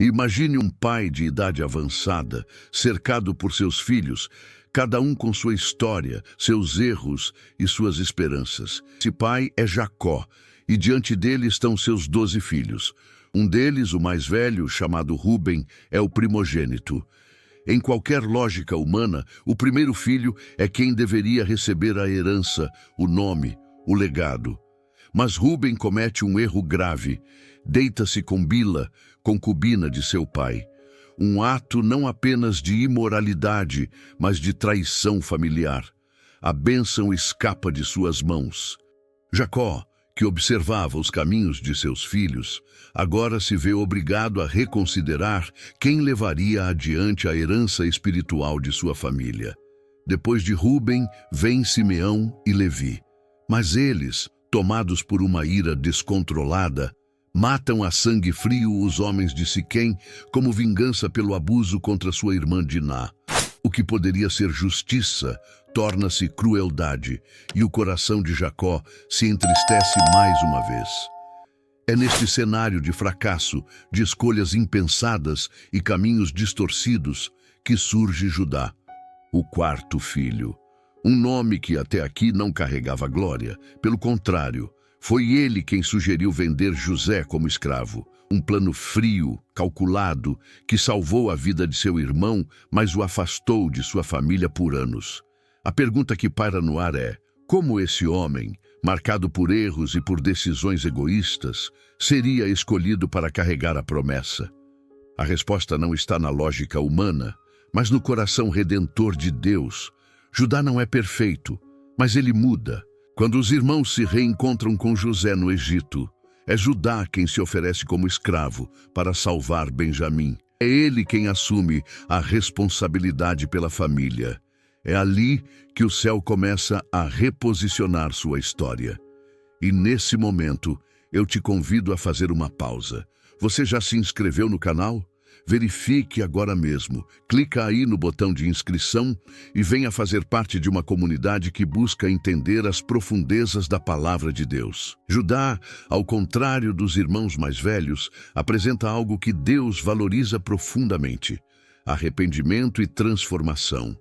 Imagine um pai de idade avançada, cercado por seus filhos, cada um com sua história, seus erros e suas esperanças. Esse pai é Jacó, e diante dele estão seus 12 filhos. Um deles, o mais velho, chamado Rúben, é o primogênito. Em qualquer lógica humana, o primeiro filho é quem deveria receber a herança, o nome, o legado. Mas Rúben comete um erro grave. Deita-se com Bila, concubina de seu pai. Um ato não apenas de imoralidade, mas de traição familiar. A bênção escapa de suas mãos. Jacó, que observava os caminhos de seus filhos, agora se vê obrigado a reconsiderar quem levaria adiante a herança espiritual de sua família. Depois de Rúben, vem Simeão e Levi. Mas eles, tomados por uma ira descontrolada, matam a sangue frio os homens de Siquém como vingança pelo abuso contra sua irmã Diná. O que poderia ser justiça torna-se crueldade, e o coração de Jacó se entristece mais uma vez. É neste cenário de fracasso, de escolhas impensadas e caminhos distorcidos, que surge Judá, o quarto filho. Um nome que até aqui não carregava glória. Pelo contrário, foi ele quem sugeriu vender José como escravo. Um plano frio, calculado, que salvou a vida de seu irmão, mas o afastou de sua família por anos. A pergunta que paira no ar é: como esse homem, marcado por erros e por decisões egoístas, seria escolhido para carregar a promessa? A resposta não está na lógica humana, mas no coração redentor de Deus. Judá não é perfeito, mas ele muda. Quando os irmãos se reencontram com José no Egito, é Judá quem se oferece como escravo para salvar Benjamim. É ele quem assume a responsabilidade pela família. É ali que o céu começa a reposicionar sua história. E nesse momento, eu te convido a fazer uma pausa. Você já se inscreveu no canal? Verifique agora mesmo. Clica aí no botão de inscrição e venha fazer parte de uma comunidade que busca entender as profundezas da palavra de Deus. Judá, ao contrário dos irmãos mais velhos, apresenta algo que Deus valoriza profundamente: arrependimento e transformação.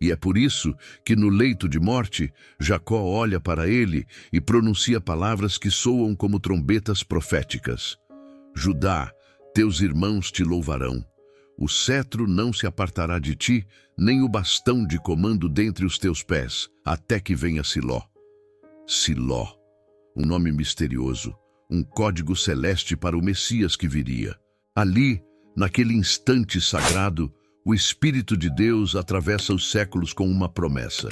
E é por isso que no leito de morte, Jacó olha para ele e pronuncia palavras que soam como trombetas proféticas. Judá, teus irmãos te louvarão. O cetro não se apartará de ti, nem o bastão de comando dentre os teus pés, até que venha Siló. Siló, um nome misterioso, um código celeste para o Messias que viria. Ali, naquele instante sagrado, o Espírito de Deus atravessa os séculos com uma promessa.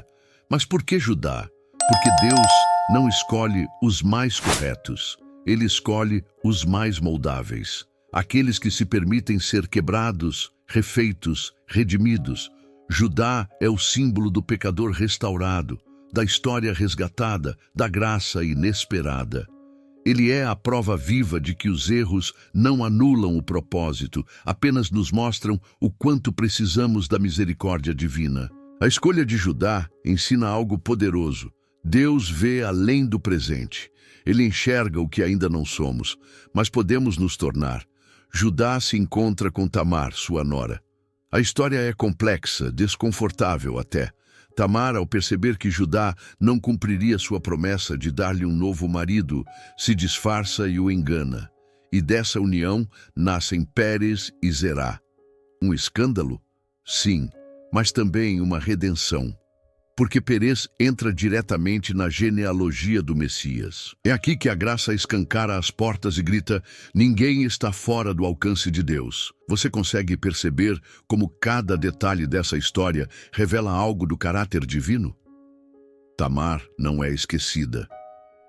Mas por que Judá? Porque Deus não escolhe os mais corretos. Ele escolhe os mais moldáveis. Aqueles que se permitem ser quebrados, refeitos, redimidos. Judá é o símbolo do pecador restaurado, da história resgatada, da graça inesperada. Ele é a prova viva de que os erros não anulam o propósito, apenas nos mostram o quanto precisamos da misericórdia divina. A escolha de Judá ensina algo poderoso. Deus vê além do presente. Ele enxerga o que ainda não somos, mas podemos nos tornar. Judá se encontra com Tamar, sua nora. A história é complexa, desconfortável até. Tamar, ao perceber que Judá não cumpriria sua promessa de dar-lhe um novo marido, se disfarça e o engana. E dessa união nascem Pérez e Zerá. Um escândalo? Sim, mas também uma redenção. Porque Perez entra diretamente na genealogia do Messias. É aqui que a graça escancara as portas e grita: ninguém está fora do alcance de Deus. Você consegue perceber como cada detalhe dessa história revela algo do caráter divino? Tamar não é esquecida.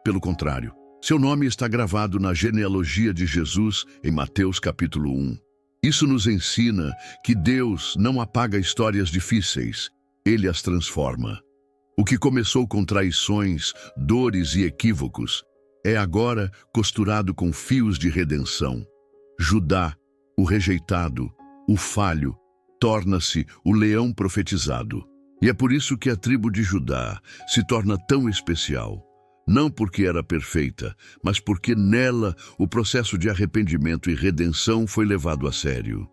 Pelo contrário, seu nome está gravado na genealogia de Jesus em Mateus capítulo 1. Isso nos ensina que Deus não apaga histórias difíceis. Ele as transforma. O que começou com traições, dores e equívocos é agora costurado com fios de redenção. Judá, o rejeitado, o falho, torna-se o leão profetizado. E é por isso que a tribo de Judá se torna tão especial. Não porque era perfeita, mas porque nela o processo de arrependimento e redenção foi levado a sério.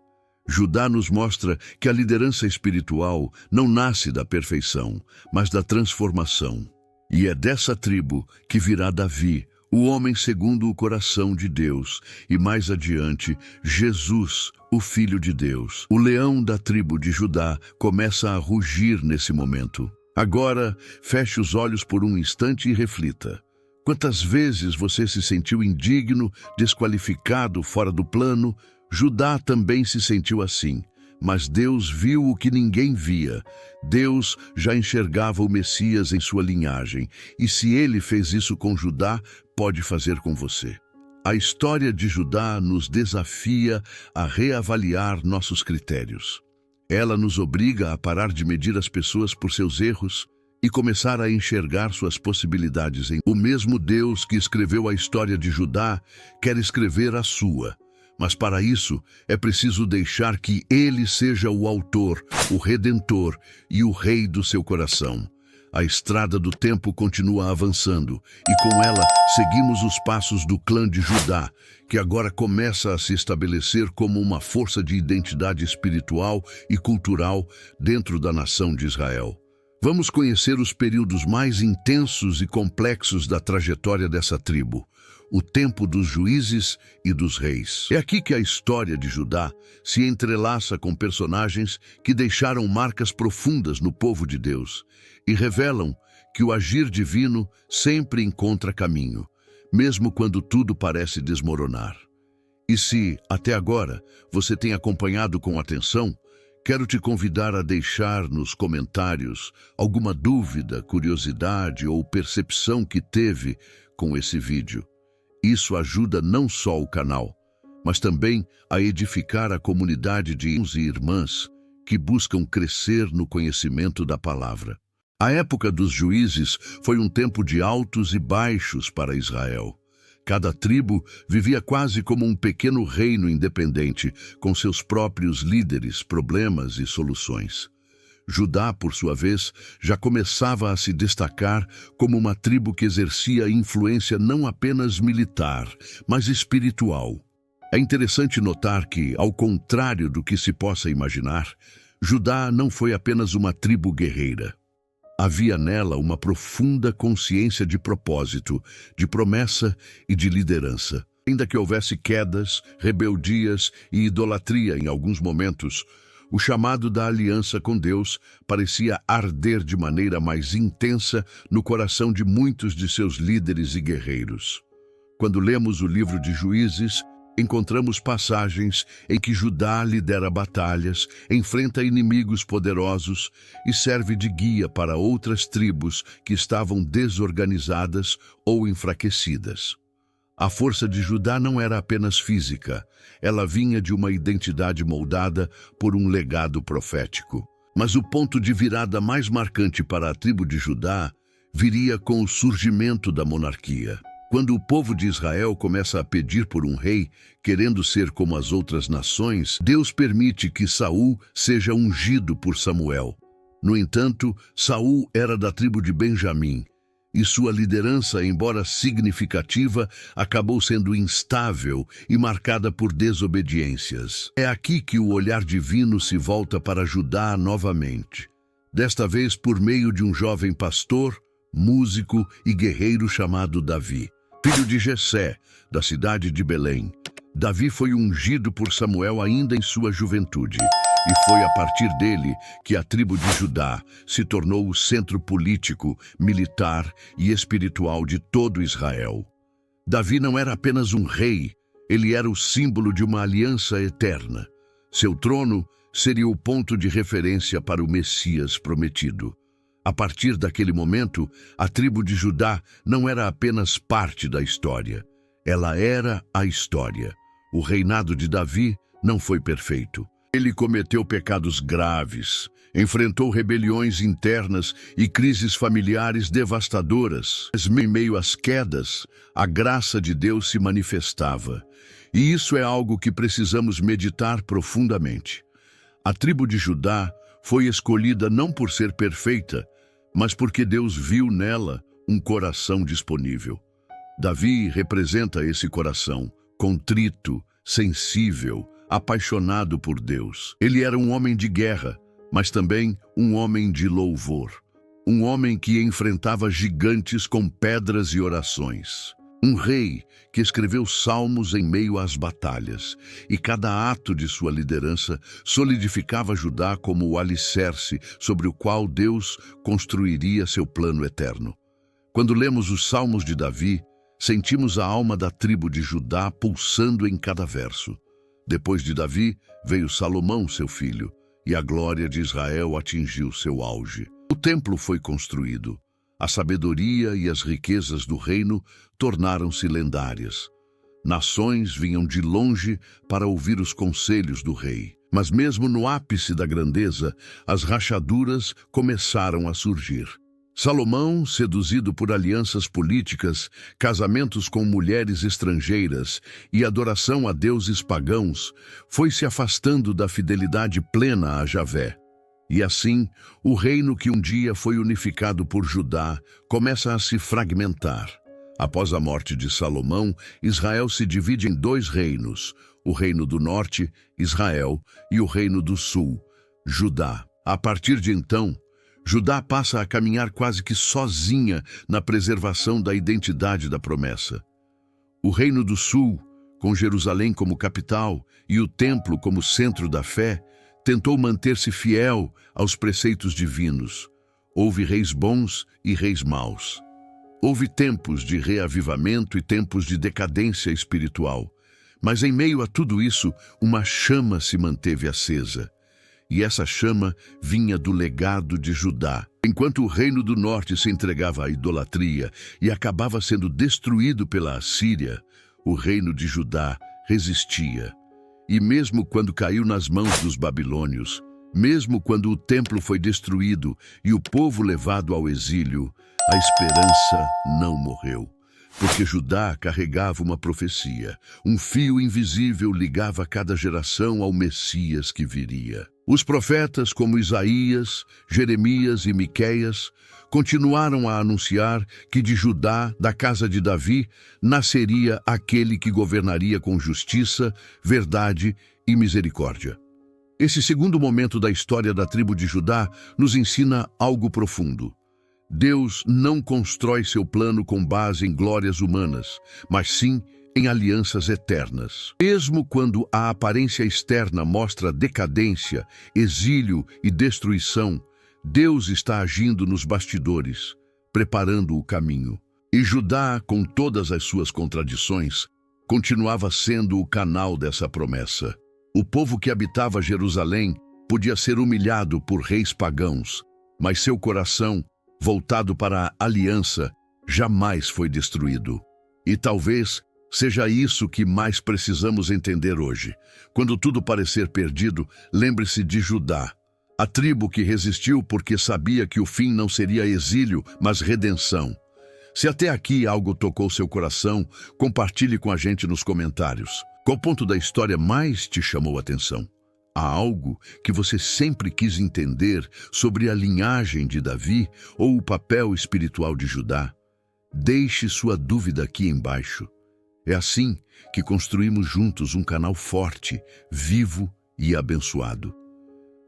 Judá nos mostra que a liderança espiritual não nasce da perfeição, mas da transformação. E é dessa tribo que virá Davi, o homem segundo o coração de Deus, e mais adiante, Jesus, o Filho de Deus. O leão da tribo de Judá começa a rugir nesse momento. Agora, feche os olhos por um instante e reflita. Quantas vezes você se sentiu indigno, desqualificado, fora do plano? Judá também se sentiu assim, mas Deus viu o que ninguém via. Deus já enxergava o Messias em sua linhagem, e se ele fez isso com Judá, pode fazer com você. A história de Judá nos desafia a reavaliar nossos critérios. Ela nos obriga a parar de medir as pessoas por seus erros e começar a enxergar suas possibilidades. O mesmo Deus que escreveu a história de Judá quer escrever a sua. Mas para isso é preciso deixar que ele seja o autor, o redentor e o rei do seu coração. A estrada do tempo continua avançando e com ela seguimos os passos do clã de Judá, que agora começa a se estabelecer como uma força de identidade espiritual e cultural dentro da nação de Israel. Vamos conhecer os períodos mais intensos e complexos da trajetória dessa tribo, o tempo dos juízes e dos reis. É aqui que a história de Judá se entrelaça com personagens que deixaram marcas profundas no povo de Deus e revelam que o agir divino sempre encontra caminho, mesmo quando tudo parece desmoronar. E se, até agora, você tem acompanhado com atenção, quero te convidar a deixar nos comentários alguma dúvida, curiosidade ou percepção que teve com esse vídeo. Isso ajuda não só o canal, mas também a edificar a comunidade de irmãos e irmãs que buscam crescer no conhecimento da palavra. A época dos juízes foi um tempo de altos e baixos para Israel. Cada tribo vivia quase como um pequeno reino independente, com seus próprios líderes, problemas e soluções. Judá, por sua vez, já começava a se destacar como uma tribo que exercia influência não apenas militar, mas espiritual. É interessante notar que, ao contrário do que se possa imaginar, Judá não foi apenas uma tribo guerreira. Havia nela uma profunda consciência de propósito, de promessa e de liderança. Ainda que houvesse quedas, rebeldias e idolatria em alguns momentos, o chamado da aliança com Deus parecia arder de maneira mais intensa no coração de muitos de seus líderes e guerreiros. Quando lemos o livro de Juízes, encontramos passagens em que Judá lidera batalhas, enfrenta inimigos poderosos e serve de guia para outras tribos que estavam desorganizadas ou enfraquecidas. A força de Judá não era apenas física, ela vinha de uma identidade moldada por um legado profético. Mas o ponto de virada mais marcante para a tribo de Judá viria com o surgimento da monarquia. Quando o povo de Israel começa a pedir por um rei, querendo ser como as outras nações, Deus permite que Saul seja ungido por Samuel. No entanto, Saul era da tribo de Benjamim, e sua liderança, embora significativa, acabou sendo instável e marcada por desobediências. É aqui que o olhar divino se volta para Judá novamente, desta vez por meio de um jovem pastor, músico e guerreiro chamado Davi, filho de Jessé, da cidade de Belém. Davi foi ungido por Samuel ainda em sua juventude, e foi a partir dele que a tribo de Judá se tornou o centro político, militar e espiritual de todo Israel. Davi não era apenas um rei, ele era o símbolo de uma aliança eterna. Seu trono seria o ponto de referência para o Messias prometido. A partir daquele momento, a tribo de Judá não era apenas parte da história, ela era a história. O reinado de Davi não foi perfeito. Ele cometeu pecados graves, enfrentou rebeliões internas e crises familiares devastadoras. Mas em meio às quedas, a graça de Deus se manifestava. E isso é algo que precisamos meditar profundamente. A tribo de Judá foi escolhida não por ser perfeita, mas porque Deus viu nela um coração disponível. Davi representa esse coração, contrito, sensível, apaixonado por Deus. Ele era um homem de guerra, mas também um homem de louvor. Um homem que enfrentava gigantes com pedras e orações. Um rei que escreveu salmos em meio às batalhas, e cada ato de sua liderança solidificava Judá como o alicerce sobre o qual Deus construiria seu plano eterno. Quando lemos os salmos de Davi, sentimos a alma da tribo de Judá pulsando em cada verso. Depois de Davi, veio Salomão, seu filho, e a glória de Israel atingiu seu auge. O templo foi construído. A sabedoria e as riquezas do reino tornaram-se lendárias. Nações vinham de longe para ouvir os conselhos do rei. Mas mesmo no ápice da grandeza, as rachaduras começaram a surgir. Salomão, seduzido por alianças políticas, casamentos com mulheres estrangeiras e adoração a deuses pagãos, foi se afastando da fidelidade plena a Javé. E assim, o reino que um dia foi unificado por Judá começa a se fragmentar. Após a morte de Salomão, Israel se divide em dois reinos, o reino do norte, Israel, e o reino do sul, Judá. A partir de então, Judá passa a caminhar quase que sozinha na preservação da identidade da promessa. O reino do sul, com Jerusalém como capital e o templo como centro da fé, tentou manter-se fiel aos preceitos divinos. Houve reis bons e reis maus. Houve tempos de reavivamento e tempos de decadência espiritual. Mas em meio a tudo isso, uma chama se manteve acesa. E essa chama vinha do legado de Judá. Enquanto o reino do norte se entregava à idolatria e acabava sendo destruído pela Assíria, o reino de Judá resistia. E mesmo quando caiu nas mãos dos babilônios, mesmo quando o templo foi destruído e o povo levado ao exílio, a esperança não morreu. Porque Judá carregava uma profecia. Um fio invisível ligava cada geração ao Messias que viria. Os profetas como Isaías, Jeremias e Miqueias continuaram a anunciar que de Judá, da casa de Davi, nasceria aquele que governaria com justiça, verdade e misericórdia. Esse segundo momento da história da tribo de Judá nos ensina algo profundo. Deus não constrói seu plano com base em glórias humanas, mas sim em alianças eternas. Mesmo quando a aparência externa mostra decadência, exílio e destruição, Deus está agindo nos bastidores, preparando o caminho. E Judá, com todas as suas contradições, continuava sendo o canal dessa promessa. O povo que habitava Jerusalém podia ser humilhado por reis pagãos, mas seu coração, voltado para a aliança, jamais foi destruído. E talvez seja isso que mais precisamos entender hoje. Quando tudo parecer perdido, lembre-se de Judá, a tribo que resistiu porque sabia que o fim não seria exílio, mas redenção. Se até aqui algo tocou seu coração, compartilhe com a gente nos comentários. Qual ponto da história mais te chamou a atenção? Há algo que você sempre quis entender sobre a linhagem de Davi ou o papel espiritual de Judá? Deixe sua dúvida aqui embaixo. É assim que construímos juntos um canal forte, vivo e abençoado.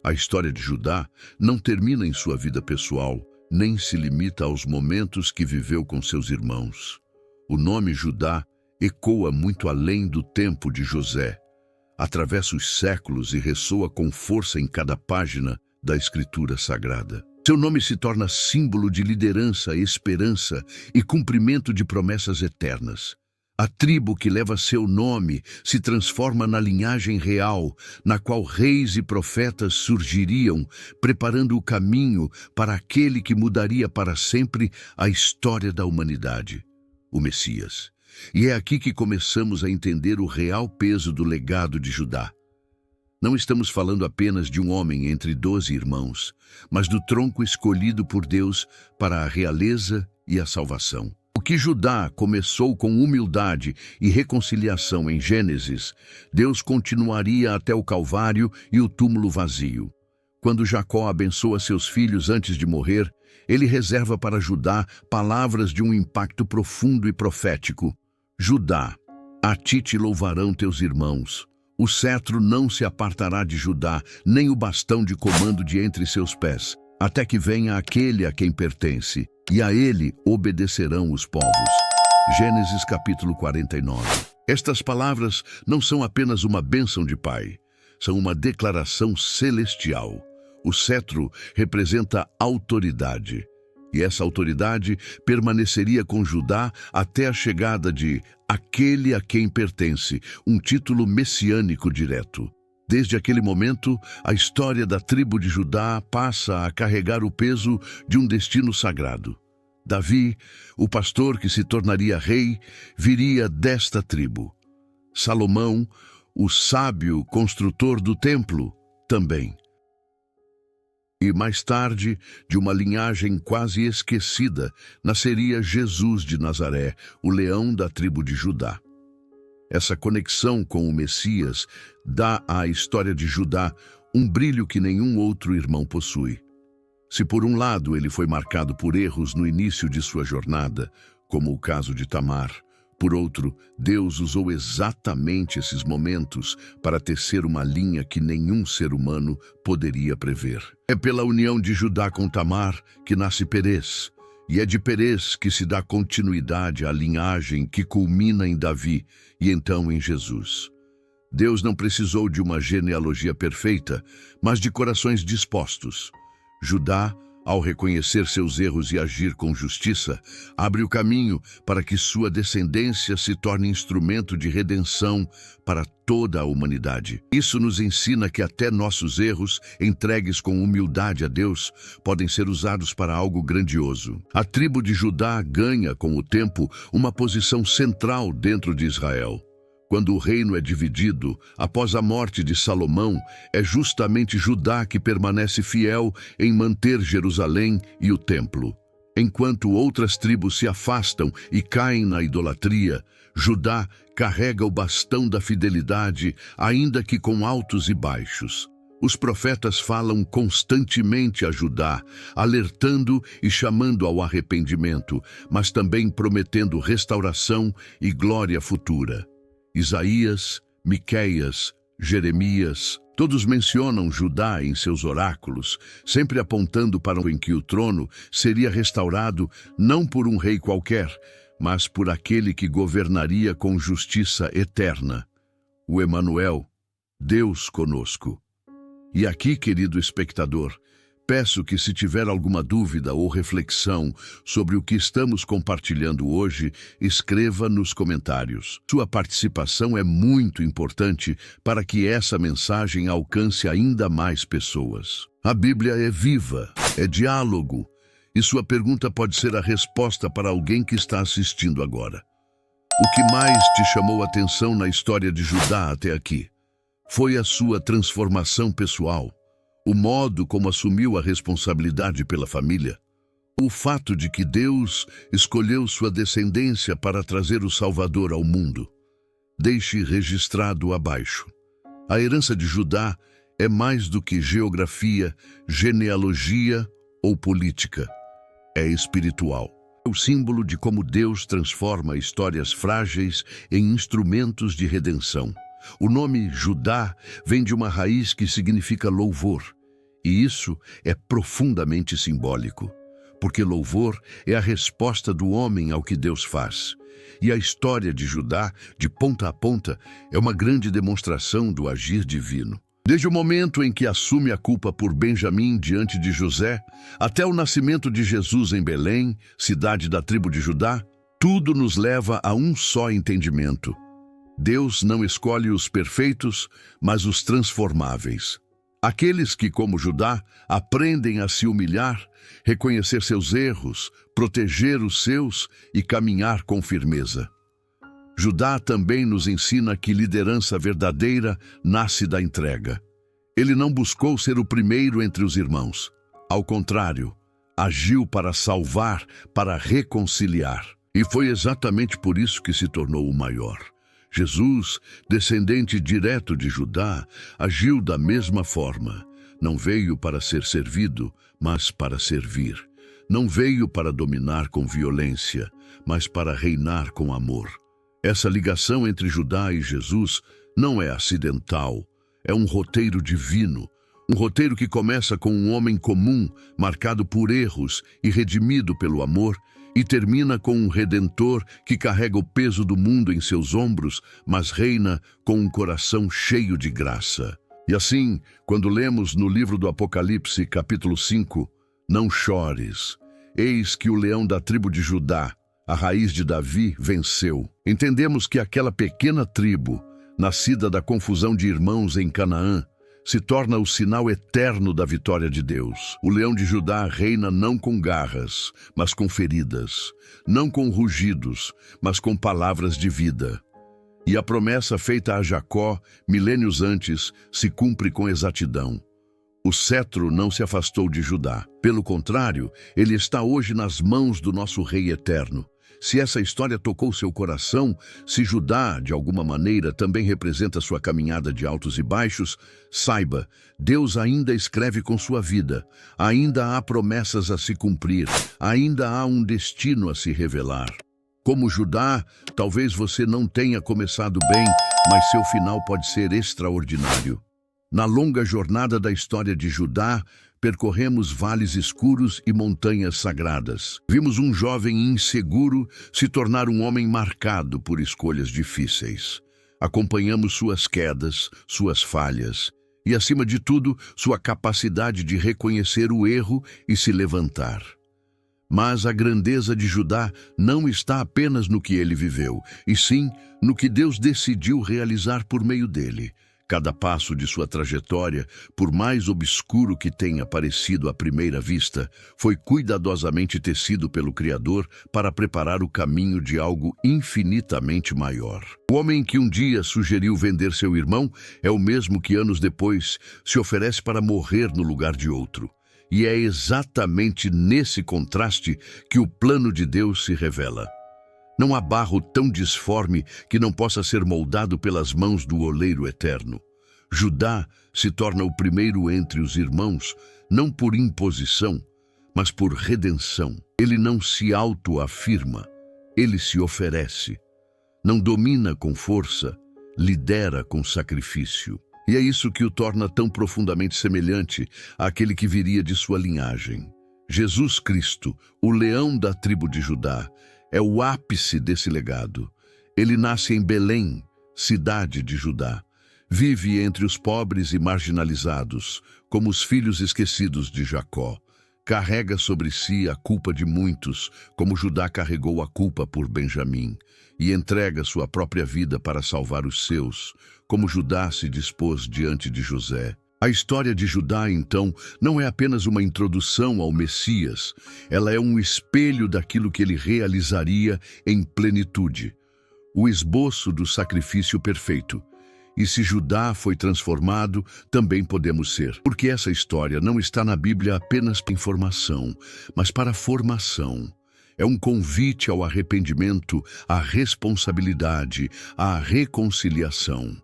A história de Judá não termina em sua vida pessoal, nem se limita aos momentos que viveu com seus irmãos. O nome Judá ecoa muito além do tempo de José. Atravessa os séculos e ressoa com força em cada página da Escritura Sagrada. Seu nome se torna símbolo de liderança, esperança e cumprimento de promessas eternas. A tribo que leva seu nome se transforma na linhagem real, na qual reis e profetas surgiriam, preparando o caminho para aquele que mudaria para sempre a história da humanidade, o Messias. E é aqui que começamos a entender o real peso do legado de Judá. Não estamos falando apenas de um homem entre 12 irmãos, mas do tronco escolhido por Deus para a realeza e a salvação. O que Judá começou com humildade e reconciliação em Gênesis, Deus continuaria até o Calvário e o túmulo vazio. Quando Jacó abençoa seus filhos antes de morrer, ele reserva para Judá palavras de um impacto profundo e profético. Judá, a ti te louvarão teus irmãos. O cetro não se apartará de Judá, nem o bastão de comando de entre seus pés, até que venha aquele a quem pertence, e a ele obedecerão os povos. Gênesis capítulo 49. Estas palavras não são apenas uma bênção de pai, são uma declaração celestial. O cetro representa autoridade, e essa autoridade permaneceria com Judá até a chegada de aquele a quem pertence, um título messiânico direto. Desde aquele momento, a história da tribo de Judá passa a carregar o peso de um destino sagrado. Davi, o pastor que se tornaria rei, viria desta tribo. Salomão, o sábio construtor do templo, também. E mais tarde, de uma linhagem quase esquecida, nasceria Jesus de Nazaré, o leão da tribo de Judá. Essa conexão com o Messias dá à história de Judá um brilho que nenhum outro irmão possui. Se por um lado ele foi marcado por erros no início de sua jornada, como o caso de Tamar, por outro, Deus usou exatamente esses momentos para tecer uma linha que nenhum ser humano poderia prever. É pela união de Judá com Tamar que nasce Perez, e é de Perez que se dá continuidade à linhagem que culmina em Davi e então em Jesus. Deus não precisou de uma genealogia perfeita, mas de corações dispostos. Judá, ao reconhecer seus erros e agir com justiça, abre o caminho para que sua descendência se torne instrumento de redenção para toda a humanidade. Isso nos ensina que até nossos erros, entregues com humildade a Deus, podem ser usados para algo grandioso. A tribo de Judá ganha, com o tempo, uma posição central dentro de Israel. Quando o reino é dividido, após a morte de Salomão, é justamente Judá que permanece fiel em manter Jerusalém e o templo. Enquanto outras tribos se afastam e caem na idolatria, Judá carrega o bastão da fidelidade, ainda que com altos e baixos. Os profetas falam constantemente a Judá, alertando e chamando ao arrependimento, mas também prometendo restauração e glória futura. Isaías, Miqueias, Jeremias, todos mencionam Judá em seus oráculos, sempre apontando para em que o trono seria restaurado não por um rei qualquer, mas por aquele que governaria com justiça eterna, o Emanuel, Deus conosco. E aqui, querido espectador, peço que, se tiver alguma dúvida ou reflexão sobre o que estamos compartilhando hoje, escreva nos comentários. Sua participação é muito importante para que essa mensagem alcance ainda mais pessoas. A Bíblia é viva, é diálogo, e sua pergunta pode ser a resposta para alguém que está assistindo agora. O que mais te chamou a atenção na história de Judá até aqui? Foi a sua transformação pessoal? O modo como assumiu a responsabilidade pela família, o fato de que Deus escolheu sua descendência para trazer o Salvador ao mundo. Deixe registrado abaixo. A herança de Judá é mais do que geografia, genealogia ou política. É espiritual. É o símbolo de como Deus transforma histórias frágeis em instrumentos de redenção. O nome Judá vem de uma raiz que significa louvor. E isso é profundamente simbólico, porque louvor é a resposta do homem ao que Deus faz. E a história de Judá, de ponta a ponta, é uma grande demonstração do agir divino. Desde o momento em que assume a culpa por Benjamim diante de José, até o nascimento de Jesus em Belém, cidade da tribo de Judá, tudo nos leva a um só entendimento. Deus não escolhe os perfeitos, mas os transformáveis. Aqueles que, como Judá, aprendem a se humilhar, reconhecer seus erros, proteger os seus e caminhar com firmeza. Judá também nos ensina que liderança verdadeira nasce da entrega. Ele não buscou ser o primeiro entre os irmãos. Ao contrário, agiu para salvar, para reconciliar. E foi exatamente por isso que se tornou o maior. Jesus, descendente direto de Judá, agiu da mesma forma, Não veio para ser servido, mas para servir. Não veio para dominar com violência, mas para reinar com amor. Essa ligação entre Judá e Jesus não é acidental, é um roteiro divino. Um roteiro que começa com um homem comum, marcado por erros e redimido pelo amor, e termina com um Redentor que carrega o peso do mundo em seus ombros, mas reina com um coração cheio de graça. E assim, quando lemos no livro do Apocalipse, capítulo 5, não chores, eis que o leão da tribo de Judá, a raiz de Davi, venceu. Entendemos que aquela pequena tribo, nascida da confusão de irmãos em Canaã, se torna o sinal eterno da vitória de Deus. O leão de Judá reina não com garras, mas com feridas, não com rugidos, mas com palavras de vida. E a promessa feita a Jacó, milênios antes, se cumpre com exatidão. O cetro não se afastou de Judá. Pelo contrário, ele está hoje nas mãos do nosso Rei eterno. Se essa história tocou seu coração, se Judá, de alguma maneira, também representa sua caminhada de altos e baixos, saiba, Deus ainda escreve com sua vida, ainda há promessas a se cumprir, ainda há um destino a se revelar. Como Judá, talvez você não tenha começado bem, mas seu final pode ser extraordinário. Na longa jornada da história de Judá, percorremos vales escuros e montanhas sagradas. Vimos um jovem inseguro se tornar um homem marcado por escolhas difíceis. Acompanhamos suas quedas, suas falhas e, acima de tudo, sua capacidade de reconhecer o erro e se levantar. Mas a grandeza de Judá não está apenas no que ele viveu, e sim no que Deus decidiu realizar por meio dele. Cada passo de sua trajetória, por mais obscuro que tenha parecido à primeira vista, foi cuidadosamente tecido pelo Criador para preparar o caminho de algo infinitamente maior. O homem que um dia sugeriu vender seu irmão é o mesmo que anos depois se oferece para morrer no lugar de outro. E é exatamente nesse contraste que o plano de Deus se revela. Não há barro tão disforme que não possa ser moldado pelas mãos do oleiro eterno. Judá se torna o primeiro entre os irmãos, não por imposição, mas por redenção. Ele não se autoafirma, ele se oferece. Não domina com força, lidera com sacrifício. E é isso que o torna tão profundamente semelhante àquele que viria de sua linhagem. Jesus Cristo, o leão da tribo de Judá, é o ápice desse legado. Ele nasce em Belém, cidade de Judá. Vive entre os pobres e marginalizados, como os filhos esquecidos de Jacó. Carrega sobre si a culpa de muitos, como Judá carregou a culpa por Benjamim, e entrega sua própria vida para salvar os seus, como Judá se dispôs diante de José. A história de Judá, então, não é apenas uma introdução ao Messias, ela é um espelho daquilo que ele realizaria em plenitude, o esboço do sacrifício perfeito. E se Judá foi transformado, também podemos ser. Porque essa história não está na Bíblia apenas para informação, mas para formação. É um convite ao arrependimento, à responsabilidade, à reconciliação.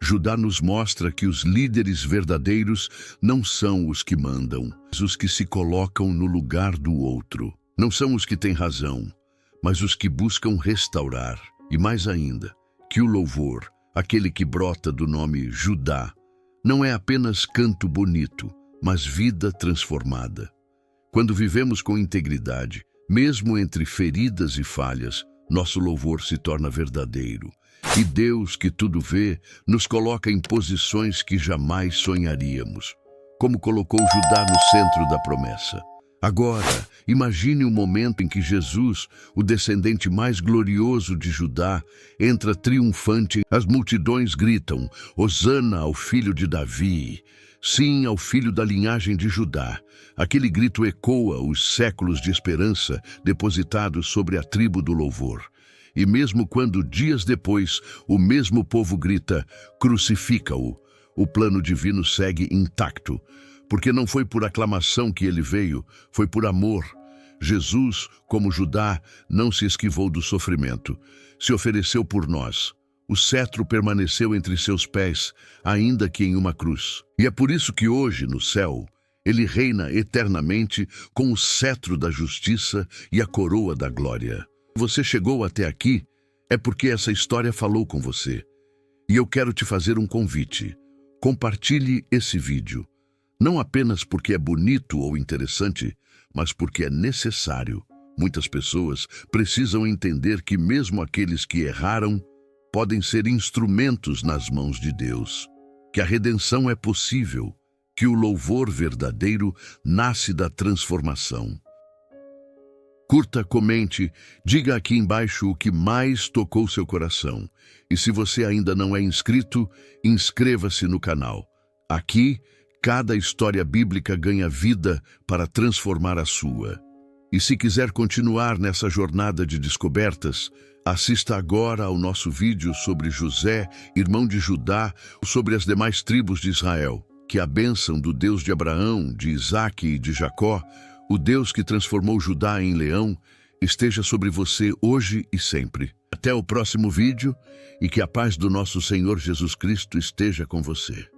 Judá nos mostra que os líderes verdadeiros não são os que mandam, mas os que se colocam no lugar do outro. Não são os que têm razão, mas os que buscam restaurar. E mais ainda, que o louvor, aquele que brota do nome Judá, não é apenas canto bonito, mas vida transformada. Quando vivemos com integridade, mesmo entre feridas e falhas, nosso louvor se torna verdadeiro. E Deus, que tudo vê, nos coloca em posições que jamais sonharíamos, como colocou Judá no centro da promessa. Agora, imagine o momento em que Jesus, o descendente mais glorioso de Judá, entra triunfante. As multidões gritam, Hosana ao filho de Davi. Sim, ao filho da linhagem de Judá. Aquele grito ecoa os séculos de esperança depositados sobre a tribo do louvor. E mesmo quando, dias depois, o mesmo povo grita, crucifica-o, o plano divino segue intacto, porque não foi por aclamação que ele veio, foi por amor. Jesus, como Judá, não se esquivou do sofrimento, se ofereceu por nós. O cetro permaneceu entre seus pés, ainda que em uma cruz. E é por isso que hoje, no céu, ele reina eternamente com o cetro da justiça e a coroa da glória. Você chegou até aqui, é porque essa história falou com você. E eu quero te fazer um convite. Compartilhe esse vídeo. Não apenas porque é bonito ou interessante, mas porque é necessário. Muitas pessoas precisam entender que mesmo aqueles que erraram podem ser instrumentos nas mãos de Deus. Que a redenção é possível, que o louvor verdadeiro nasce da transformação. Curta, comente, diga aqui embaixo o que mais tocou seu coração. E se você ainda não é inscrito, inscreva-se no canal. Aqui, cada história bíblica ganha vida para transformar a sua. E se quiser continuar nessa jornada de descobertas, assista agora ao nosso vídeo sobre José, irmão de Judá, sobre as demais tribos de Israel. Que a bênção do Deus de Abraão, de Isaque e de Jacó, o Deus que transformou Judá em leão, esteja sobre você hoje e sempre. Até o próximo vídeo e que a paz do nosso Senhor Jesus Cristo esteja com você.